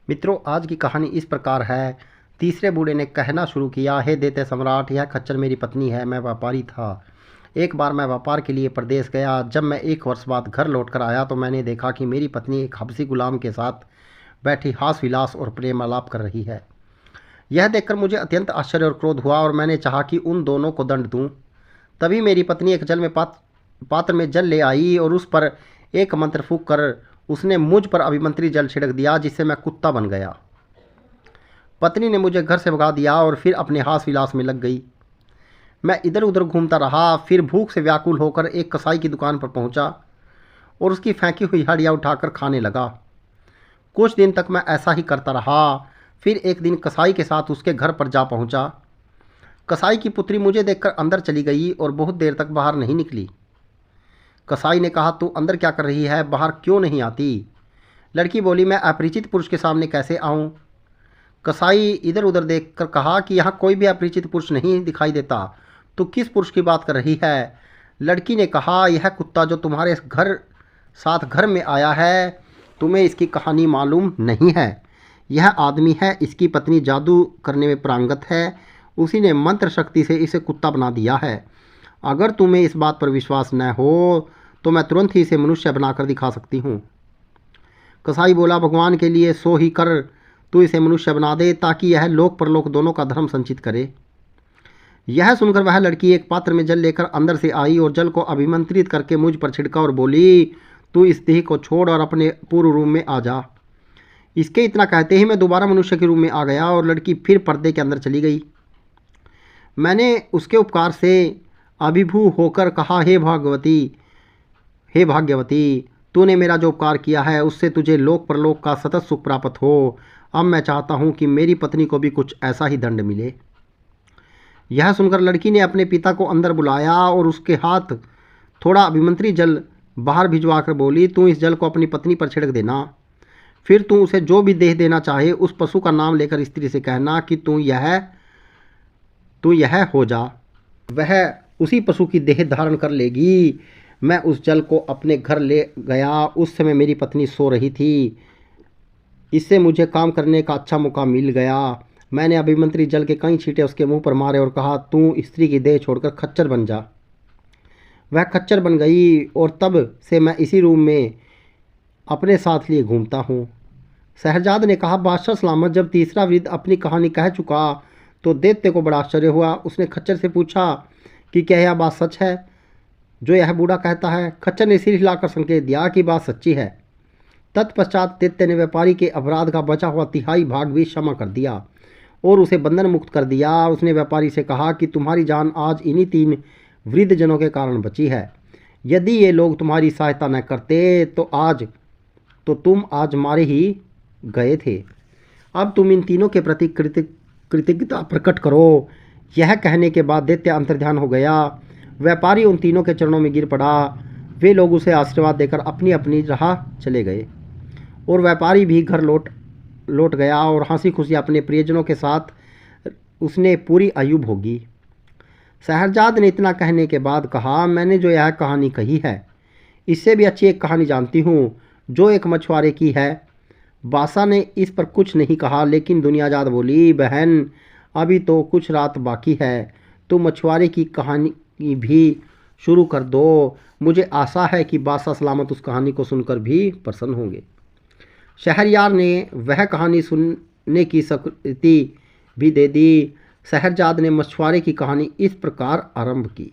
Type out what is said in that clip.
मित्रों, आज की कहानी इस प्रकार है। तीसरे बूढ़े ने कहना शुरू किया, हे दैत्य सम्राट, यह खच्चर मेरी पत्नी है। मैं व्यापारी था। एक बार मैं व्यापार के लिए प्रदेश गया। जब मैं 1 वर्ष बाद घर लौटकर आया तो मैंने देखा कि मेरी पत्नी एक हबसी गुलाम के साथ बैठी हास विलास और प्रेम आलाप कर रही है। यह देखकर मुझे अत्यंत आश्चर्य और क्रोध हुआ और मैंने चाहा कि उन दोनों को दंड दूं। तभी मेरी पत्नी एक जल में पात्र में जल ले आई और उस पर एक मंत्र फूंक कर उसने मुझ पर अभिमंत्रित जल छिड़क दिया, जिससे मैं कुत्ता बन गया। पत्नी ने मुझे घर से भगा दिया और फिर अपने हास विलास में लग गई। मैं इधर उधर घूमता रहा। फिर भूख से व्याकुल होकर एक कसाई की दुकान पर पहुंचा और उसकी फेंकी हुई हड्डियां उठाकर खाने लगा। कुछ दिन तक मैं ऐसा ही करता रहा। फिर एक दिन कसाई के साथ उसके घर पर जा पहुंचा। कसाई की पुत्री मुझे देखकर अंदर चली गई और बहुत देर तक बाहर नहीं निकली। कसाई ने कहा, तू अंदर क्या कर रही है, बाहर क्यों नहीं आती? लड़की बोली, मैं अपरिचित पुरुष के सामने कैसे आऊं? कसाई इधर उधर देखकर कहा कि यहाँ कोई भी अपरिचित पुरुष नहीं दिखाई देता। तू किस पुरुष की बात कर रही है? लड़की ने कहा, यह कुत्ता जो तुम्हारे घर में आया है, तुम्हें इसकी कहानी मालूम नहीं है। यह आदमी है, इसकी पत्नी जादू करने में पारंगत है। उसी ने मंत्र शक्ति से इसे कुत्ता बना दिया है। अगर तुम्हें इस बात पर विश्वास न हो तो मैं तुरंत ही इसे मनुष्य बनाकर दिखा सकती हूँ। कसाई बोला, भगवान के लिए सो ही कर, तू इसे मनुष्य बना दे ताकि यह लोक परलोक दोनों का धर्म संचित करे। यह सुनकर वह लड़की एक पात्र में जल लेकर अंदर से आई और जल को अभिमंत्रित करके मुझ पर छिड़का और बोली, तू इस देह को छोड़ और अपने पूर्व रूम में आ जा। इसके इतना कहते ही मैं दोबारा मनुष्य के रूम में आ गया और लड़की फिर पर्दे के अंदर चली गई। मैंने उसके उपकार से अभिभूत होकर कहा, हे भाग्यवती, तूने मेरा जो उपकार किया है उससे तुझे लोक परलोक का सतत सुख प्राप्त हो। अब मैं चाहता हूँ कि मेरी पत्नी को भी कुछ ऐसा ही दंड मिले। यह सुनकर लड़की ने अपने पिता को अंदर बुलाया और उसके हाथ थोड़ा अभिमंत्रित जल बाहर भिजवा कर बोली, तू इस जल को अपनी पत्नी पर छिड़क देना। फिर तू उसे जो भी देह देना चाहे उस पशु का नाम लेकर स्त्री से कहना कि तू यह हो जा। वह उसी पशु की देह धारण कर लेगी। मैं उस जल को अपने घर ले गया। उस समय मेरी पत्नी सो रही थी। इससे मुझे काम करने का अच्छा मौका मिल गया। मैंने अभिमंत्रित जल के कई छींटे उसके मुंह पर मारे और कहा, तू स्त्री की देह छोड़कर खच्चर बन जा। वह खच्चर बन गई और तब से मैं इसी रूम में अपने साथ लिए घूमता हूँ। शहरजाद ने कहा, बादशाह सलामत। जब तीसरा वृद्ध अपनी कहानी कह चुका तो दैत्य को बड़ा आश्चर्य हुआ। उसने खच्चर से पूछा कि क्या यह बात सच है जो यह बूढ़ा कहता है? खच्चर ने सिर हिलाकर संकेत दिया कि बात सच्ची है। तत्पश्चात दैत्य ने व्यापारी के अपराध का बचा हुआ 1/3 भाग भी क्षमा कर दिया और उसे बंधन मुक्त कर दिया। उसने व्यापारी से कहा कि तुम्हारी जान आज इन्हीं 3 वृद्ध जनों के कारण बची है। यदि ये लोग तुम्हारी सहायता न करते तो तुम आज मारे ही गए थे। अब तुम इन तीनों के प्रति कृतज्ञता प्रकट करो। यह कहने के बाद दैत्य अंतर्ध्यान हो गया। व्यापारी उन तीनों के चरणों में गिर पड़ा। वे लोग उसे आशीर्वाद देकर अपनी अपनी राह चले गए और व्यापारी भी घर लौट गया और हंसी खुशी अपने प्रियजनों के साथ उसने पूरी आयु भोगी। शहरजाद ने इतना कहने के बाद कहा, मैंने जो यह कहानी कही है इससे भी अच्छी एक कहानी जानती हूँ जो एक मछुआरे की है। बादशाह ने इस पर कुछ नहीं कहा, लेकिन दुनियाजाद बोली, बहन अभी तो कुछ रात बाकी है, तो मछुआरे की कहानी भी शुरू कर दो। मुझे आशा है कि बादशाह सलामत उस कहानी को सुनकर भी प्रसन्न होंगे। शहरयार ने वह कहानी सुनने की स्वीकृति भी दे दी। शहरजाद ने मछुआरे की कहानी इस प्रकार आरंभ की।